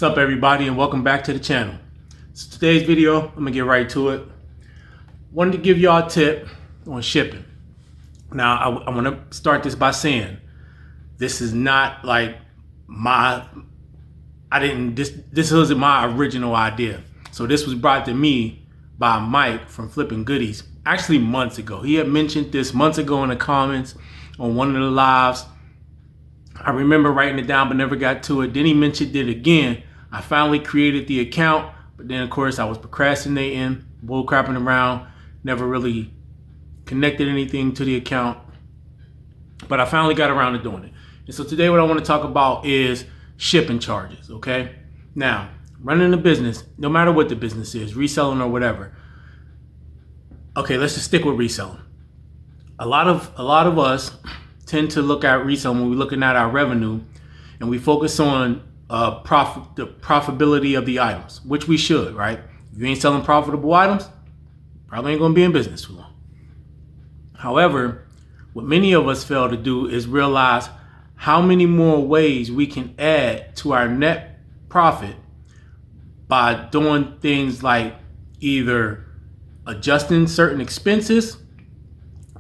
What's up, everybody, and welcome back to the channel. So today's video, I'm gonna get right to it. Wanted to give y'all a tip on shipping. Now, I want to start this by saying this is not like this wasn't my original idea. So this was brought to me by Mike from Flipping Goodies actually months ago. He had mentioned this months ago in the comments on one of the lives. I remember writing it down but never got to it. Then he mentioned it again. I finally created the account, but then of course I was procrastinating, bullcrapping around, never really connected anything to the account. But I finally got around to doing it. And so today what I want to talk about is shipping charges, okay? Now, running a business, no matter what the business is, reselling or whatever. Okay, let's just stick with reselling. A lot of us tend to look at resale when we're looking at our revenue, and we focus on the profitability of the items, which we should, right? If you ain't selling profitable items, probably ain't gonna be in business too long. However, what many of us fail to do is realize how many more ways we can add to our net profit by doing things like either adjusting certain expenses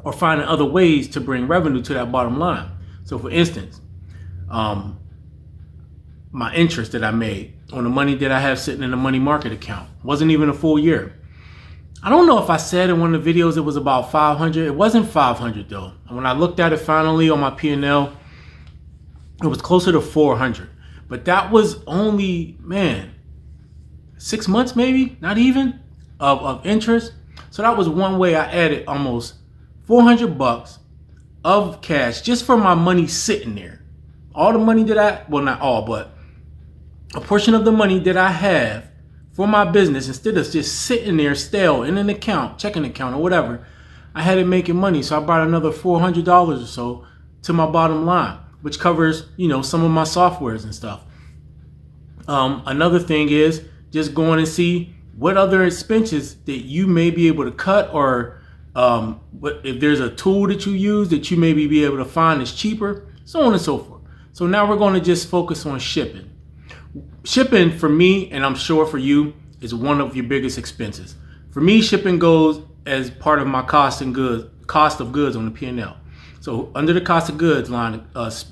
or finding other ways to bring revenue to that bottom line. So for instance, my interest that I made on the money that I have sitting in the money market account wasn't even a full year. I don't know if I said in one of the videos it was about 500. It wasn't 500 though. And when I looked at it finally on my P&L, it was closer to 400. But that was only, 6 months maybe, not even, of interest. So that was one way I added almost $400 of cash just for my money sitting there. All the money that well, not all, but a portion of the money that I have for my business, instead of just sitting there stale in an account, checking account or whatever, I had it making money. So I brought another $400 or so to my bottom line, which covers, some of my softwares and stuff. Another thing is just going and see what other expenses that you may be able to cut, or if there's a tool that you use that you maybe be able to find that's cheaper, so on and so forth. So now we're going to just focus on shipping. Shipping for me, and I'm sure for you, is one of your biggest expenses. For me, shipping goes as part of my cost of goods on the P&L. So under the cost of goods line,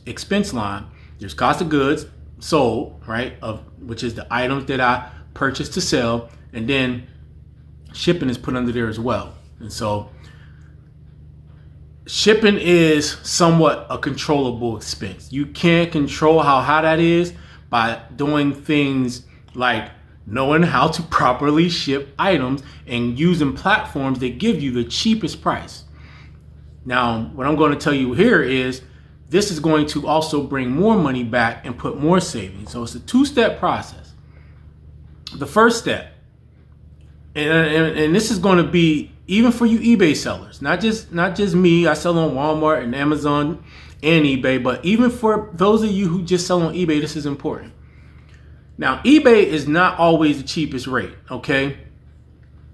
expense line, there's cost of goods sold, right? Which is the items that I purchase to sell, and then shipping is put under there as well. And so shipping is somewhat a controllable expense. You can't control how high that is by doing things like knowing how to properly ship items and using platforms that give you the cheapest price. Now, what I'm going to tell you here is this is going to also bring more money back and put more savings. So it's a two-step process. The first step, and this is going to be even for you eBay sellers, not just me. I sell on Walmart and Amazon and eBay, but even for those of you who just sell on eBay, this is important. Now, eBay is not always the cheapest rate, okay?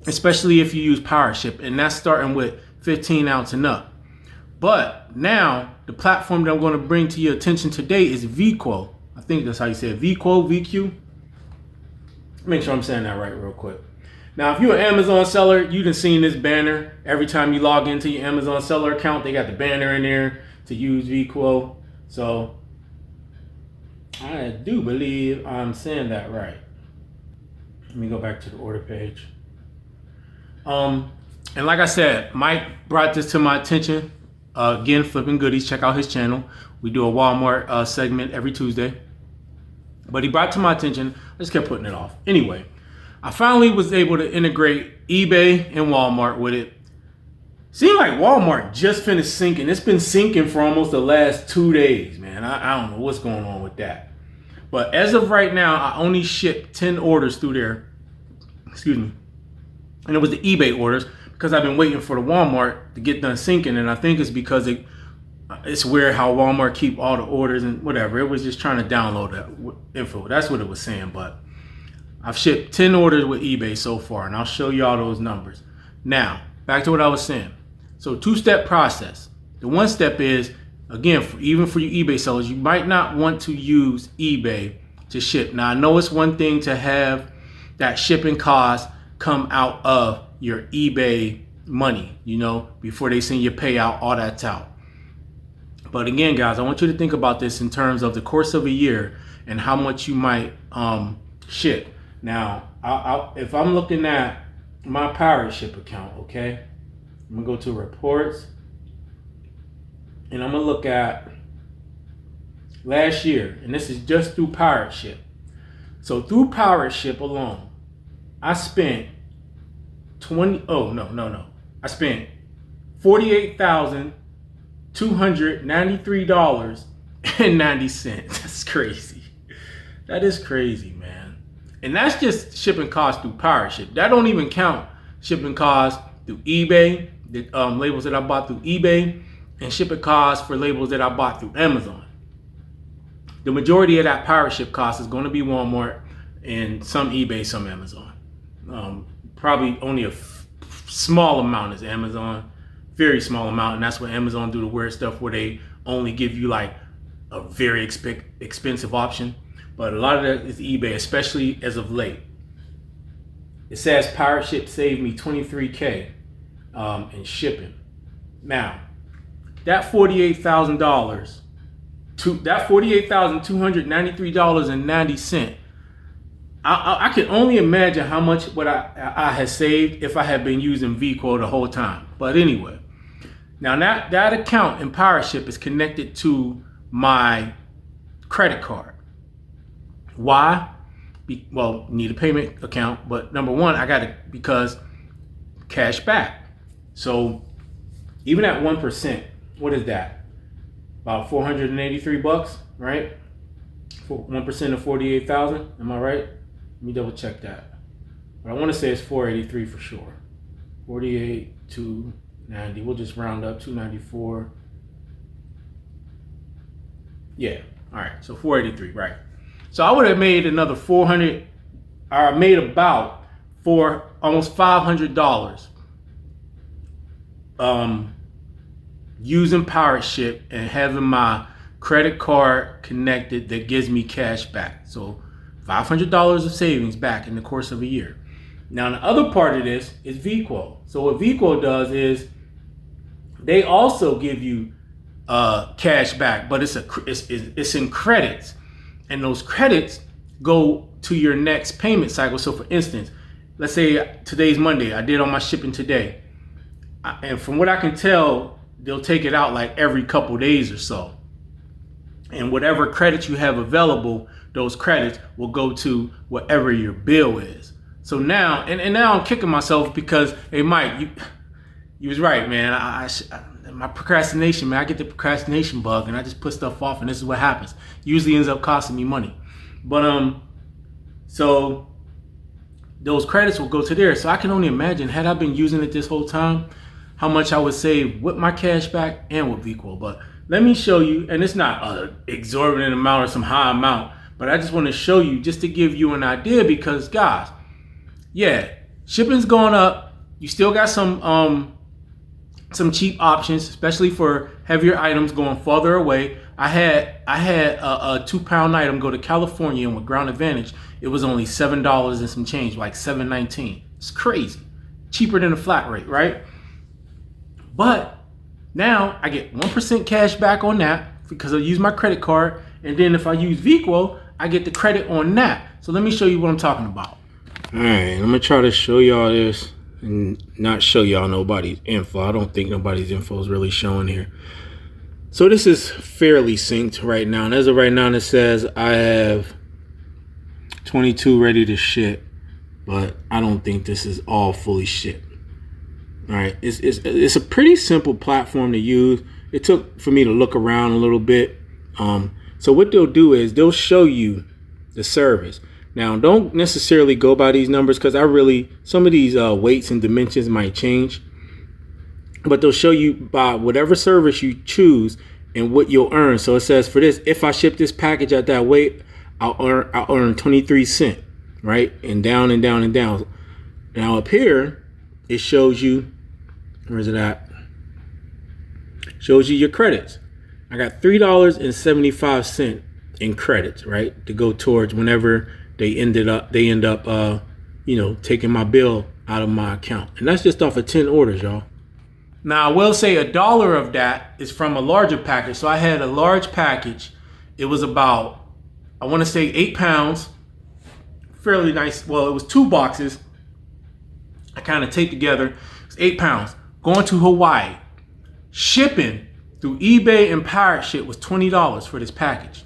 Especially if you use PowerShip, and that's starting with 15 ounce and up. But now, the platform that I'm going to bring to your attention today is Veeqo. I think that's how you say it, Veeqo. Make sure I'm saying that right real quick. Now, if you're an Amazon seller, you done seen this banner. Every time you log into your Amazon seller account, they got the banner in there to use Veeqo. So I do believe I'm saying that right. Let me go back to the order page. And like I said, Mike brought this to my attention. Again, Flipping Goodies, check out his channel. We do a Walmart segment every Tuesday. But he brought it to my attention. I just kept putting it off. Anyway, I finally was able to integrate eBay and Walmart with it. Seemed like Walmart just finished syncing. It's been syncing for almost the last 2 days, man. I don't know what's going on with that. But as of right now, I only shipped 10 orders through there. Excuse me. And it was the eBay orders because I've been waiting for the Walmart to get done syncing. And I think it's because it's weird how Walmart keep all the orders and whatever. It was just trying to download that info. That's what it was saying. But I've shipped 10 orders with eBay so far, and I'll show you all those numbers. Now, back to what I was saying. So two-step process. The one step is, again, even for you eBay sellers, you might not want to use eBay to ship. Now I know it's one thing to have that shipping cost come out of your eBay money, you know, before they send your payout, all that's out. But again, guys, I want you to think about this in terms of the course of a year and how much you might ship. Now, if I'm looking at my Pirate Ship account, okay, I'm gonna go to reports and I'm gonna look at last year, and this is just through Pirate Ship. So through Pirate Ship alone, I spent I spent $48,293.90. That's crazy. That is crazy, man. And that's just shipping costs through Pirate Ship. That don't even count shipping costs through eBay, the labels that I bought through eBay, and shipping costs for labels that I bought through Amazon. The majority of that Pirate Ship cost is going to be Walmart and some eBay, some Amazon. Probably only a small amount is Amazon, very small amount, and that's what Amazon do the weird stuff where they only give you like a very expensive option. But a lot of that is eBay, especially as of late. It says Pirate Ship saved me $23K in shipping. Now, that $48,293.90. I can only imagine how much what I had saved if I had been using Veeqo the whole time. But anyway, now that account in Pirate Ship is connected to my credit card. Why? Well, need a payment account, but number one, I got it because cash back. So even at 1%, what is that? About $483, right? For 1% of 48,000. Am I right? Let me double check that. But I want to say it's 483 for sure. 48, 290. We'll just round up 294. Yeah. All right. So 483, right? So I would have made another 400. I made about almost $500. Using Pirate Ship and having my credit card connected that gives me cash back. So $500 of savings back in the course of a year. Now the other part of this is Veeqo. So what Veeqo does is they also give you cash back, but it's in credits, and those credits go to your next payment cycle. So for instance, let's say today's Monday, I did all my shipping today, and from what I can tell, they'll take it out like every couple days or so. And whatever credits you have available, those credits will go to whatever your bill is. So now, and now I'm kicking myself because, hey, Mike, you was right, man. My procrastination, man, I get the procrastination bug and I just put stuff off, and this is what happens. Usually ends up costing me money. But so those credits will go to there. So I can only imagine, had I been using it this whole time, how much I would save with my cash back and with Veeqo. But let me show you, and it's not an exorbitant amount or some high amount, but I just want to show you just to give you an idea, because guys, yeah, shipping's going up. You still got some cheap options, especially for heavier items going farther away. I had a 2-pound item go to California, and with Ground Advantage, it was only $7 and some change, like $7.19. It's crazy, cheaper than a flat rate, right? But now I get 1% cash back on that because I use my credit card, and then if I use Veeqo, I get the credit on that. So let me show you what I'm talking about. All right, I'm gonna try to show y'all this and not show y'all nobody's info. I don't think nobody's info is really showing here. So this is fairly synced right now, and as of right now, it says I have 22 ready to ship, but I don't think this is all fully shipped. All right, it's a pretty simple platform to use. It took for me to look around a little bit. So what they'll do is they'll show you the service. Now, don't necessarily go by these numbers, because some of these weights and dimensions might change. But they'll show you by whatever service you choose and what you'll earn. So it says for this, if I ship this package at that weight, I'll earn 23 cents, right? And down and down and down. Now up here, it shows you, where is it at? Shows you your credits. I got $3.75 in credits, right, to go towards whenever they end up taking my bill out of my account. And that's just off of 10 orders, y'all. Now I will say $1 of that is from a larger package. So I had a large package. It was about, I want to say 8 pounds, fairly nice. Well, it was 2 boxes I kind of taped together. It's 8 pounds going to Hawaii. Shipping through eBay and Pirate Ship was $20 for this package.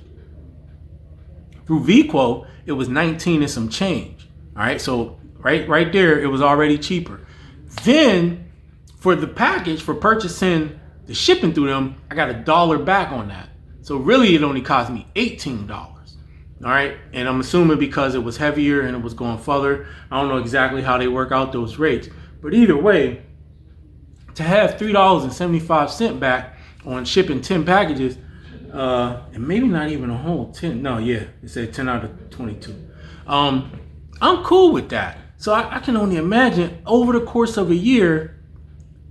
Through Veeqo, it was 19 and some change. All right, so right there, it was already cheaper. Then for the package, for purchasing the shipping through them, I got $1 back on that. So really, it only cost me $18. All right, and I'm assuming because it was heavier and it was going further. I don't know exactly how they work out those rates, but either way, to have $3.75 back on shipping 10 packages, and maybe not even a whole 10. No, yeah, it said 10 out of 22. I'm cool with that. So I can only imagine over the course of a year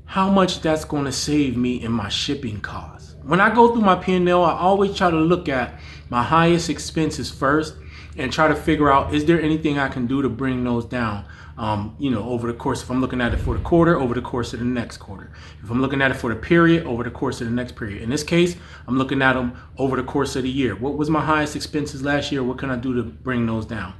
how much that's going to save me in my shipping costs. When I go through my P&L, I always try to look at my highest expenses first and try to figure out, is there anything I can do to bring those down? Over the course, if I'm looking at it for the quarter, over the course of the next quarter. If I'm looking at it for the period, over the course of the next period. In this case, I'm looking at them over the course of the year. What was my highest expenses last year? What can I do to bring those down?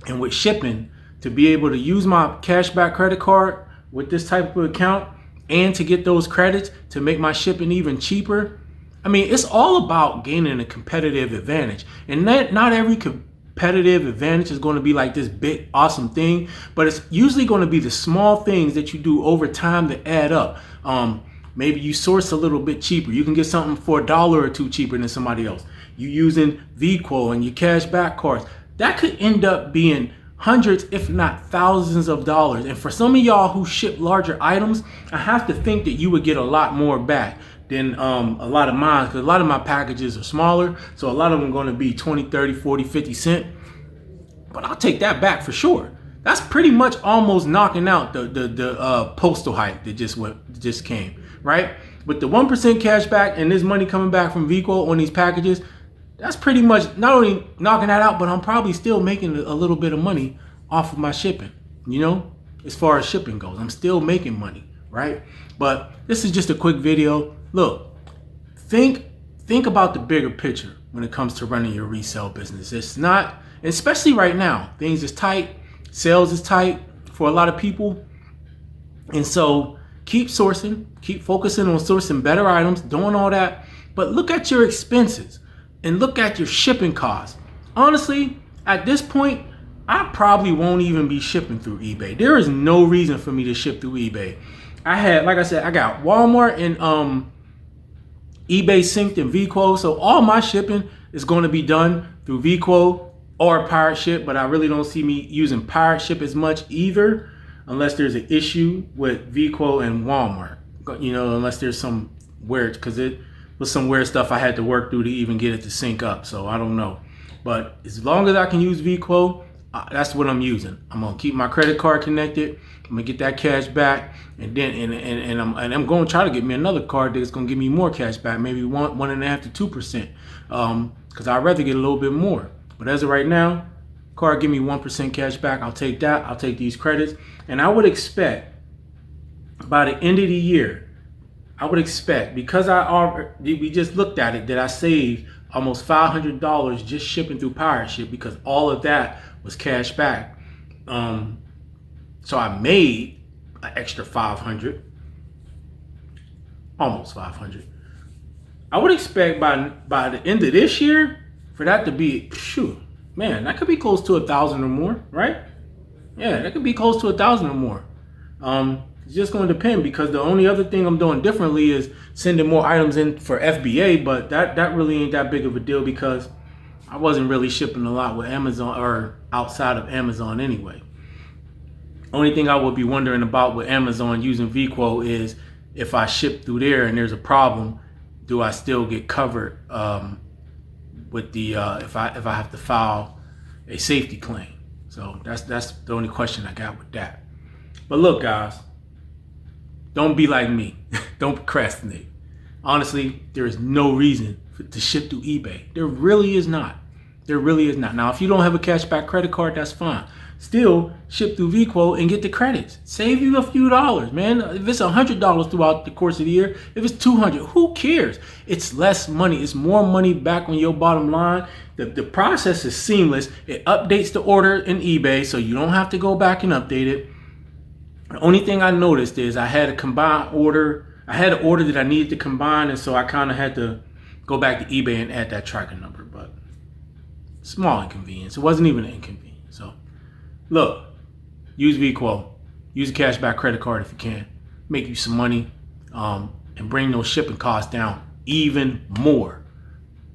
And with shipping, to be able to use my cashback credit card with this type of account and to get those credits to make my shipping even cheaper, I mean, it's all about gaining a competitive advantage. And not every competitive advantage is going to be like this big, awesome thing, but it's usually going to be the small things that you do over time that add up. Maybe you source a little bit cheaper. You can get something for $1 or $2 cheaper than somebody else. You using Veeqo and your cashback cards. That could end up being hundreds, if not thousands of dollars. And for some of y'all who ship larger items, I have to think that you would get a lot more back than a lot of mine, because a lot of my packages are smaller. So a lot of them are going to be 20, 30, 40, 50 cents. But I'll take that back for sure. That's pretty much almost knocking out the postal hike that just came, right? With the 1% cash back and this money coming back from Veeqo on these packages, that's pretty much not only knocking that out, but I'm probably still making a little bit of money off of my shipping, as far as shipping goes. I'm still making money, right? But this is just a quick video. Look, think about the bigger picture when it comes to running your resale business. It's not, especially right now, things is tight, sales is tight for a lot of people. And so keep sourcing, keep focusing on sourcing better items, doing all that, but look at your expenses. And look at your shipping costs. Honestly, at this point, I probably won't even be shipping through eBay. There is no reason for me to ship through eBay. Like I said, I got Walmart and eBay synced in Veeqo. So all my shipping is going to be done through Veeqo or Pirate Ship. But I really don't see me using Pirate Ship as much either, unless there's an issue with Veeqo and Walmart. Unless there's some weird, because it was some weird stuff I had to work through to even get it to sync up. So I don't know. But as long as I can use Veeqo, that's what I'm using. I'm gonna keep my credit card connected. I'm gonna get that cash back, and then I'm gonna try to get me another card that's gonna give me more cash back, maybe 1.5 to 2%, because I'd rather get a little bit more. But as of right now, card give me 1% cash back. I'll take that. I'll take these credits, and I would expect by the end of the year, because we just looked at it, that I saved almost $500 just shipping through Pirate Ship, because all of that was cash back. So I made an extra 500, almost 500. I would expect by the end of this year for that to be, that could be close to 1,000 or more, right? Yeah, that could be close to 1,000 or more. It's just going to depend, because the only other thing I'm doing differently is sending more items in for FBA, but that really ain't that big of a deal, because I wasn't really shipping a lot with Amazon or outside of Amazon anyway. Only thing I would be wondering about with Amazon using Veeqo is if I ship through there and there's a problem, do I still get covered with the if I have to file a safety claim? So that's the only question I got with that. But look, guys, don't be like me. Don't procrastinate. honestly, there is no reason to ship through eBay. There really is not. There really is not. Now, if you don't have a cashback credit card, that's fine. Still, ship through Veeqo and get the credits. Save you a few dollars, man. If it's $100 throughout the course of the year, if it's $200, who cares? It's less money. It's more money back on your bottom line. The process is seamless. It updates the order in eBay, so you don't have to go back and update it. The only thing I noticed is I had a combined order. I had an order that I needed to combine, and so I kind of had to go back to eBay and add that tracking number. But small inconvenience. It wasn't even an inconvenience. So look, use Veeqo. Use a cashback credit card if you can. Make you some money and bring those shipping costs down even more.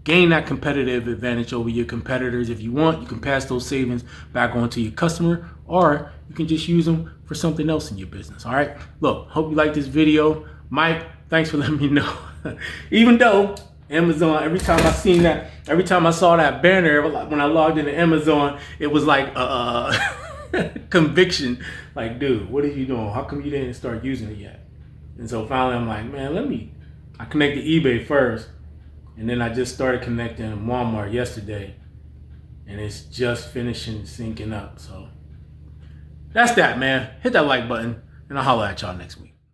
Gain that competitive advantage over your competitors. If you want, you can pass those savings back on to your customer, or you can just use them for something else in your business. All right. Look, hope you like this video. Mike, thanks for letting me know. Even though Amazon, every time I saw that banner, when I logged into Amazon, it was like conviction. Like, dude, what are you doing? How come you didn't start using it yet? And so finally I'm like, man, I connected eBay first. And then I just started connecting Walmart yesterday, and it's just finishing syncing up. So that's that, man. Hit that like button, and I'll holler at y'all next week.